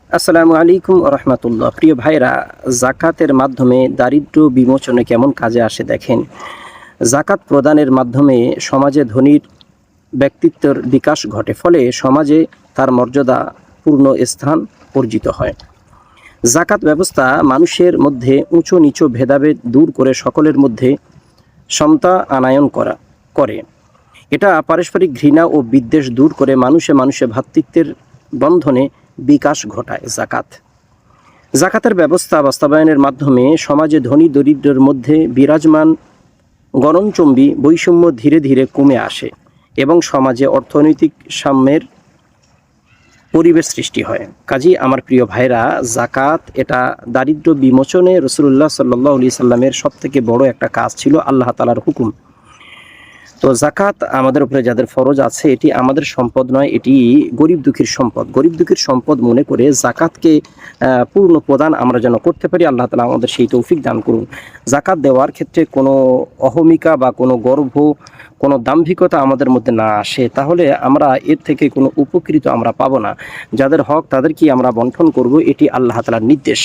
আসসালামু আলাইকুম রহমতুল্লাহ। প্রিয় ভাইরা, জাকাতের মাধ্যমে দারিদ্র্য বিমোচনে কেমন কাজে আসে দেখেন। জাকাত প্রদানের মাধ্যমে সমাজে ধনীর ব্যক্তিত্বের বিকাশ ঘটে, ফলে সমাজে তার মর্যাদা পূর্ণ স্থান অর্জিত হয়। জাকাত ব্যবস্থা মানুষের মধ্যে উঁচু নিচু ভেদাভেদ দূর করে সকলের মধ্যে সমতা আনায়ন করে। এটা পারস্পরিক ঘৃণা ও বিদ্বেষ দূর করে মানুষে মানুষে ভ্রাতৃত্বের বন্ধনে বিকাশ ঘটায়। জাকাতের ব্যবস্থা বাস্তবায়নের মাধ্যমে সমাজে ধনী দরিদ্রের মধ্যে বিরাজমান গগনচুম্বী বৈষম্য ধীরে ধীরে কমে আসে এবং সমাজে অর্থনৈতিক সাম্যের পরিবেশ সৃষ্টি হয়। কাজেই আমার প্রিয় ভাইরা, জাকাত এটা দারিদ্র্য বিমোচনে রাসূলুল্লাহ সাল্লাল্লাহু আলাইহি সাল্লামের সবথেকে বড় একটা কাজ ছিল, আল্লাহ তাআলার হুকুম। তো জাকাত আমাদের উপরে যাদের ফরজ আছে, এটি আমাদের সম্পদ নয়, এটি গরিব দুঃখীর সম্পদ। গরিব দুঃখীর সম্পদ মনে করে জাকাতকে পূর্ণ প্রদান আমরা যেন করতে পারি। আল্লাহ তাআলা আমাদের সেই তৌফিক দান করুন। জাকাত দেওয়ার ক্ষেত্রে কোনো অহমিকা বা কোনো গর্ব, কোনো দাম্ভিকতা আমাদের মধ্যে না আসে, তাহলে আমরা এর থেকে কোনো উপকৃত আমরা পাবো না। যাদের হক তাদেরকেই আমরা বন্টন করব, এটি আল্লাহ তাআলার নির্দেশ।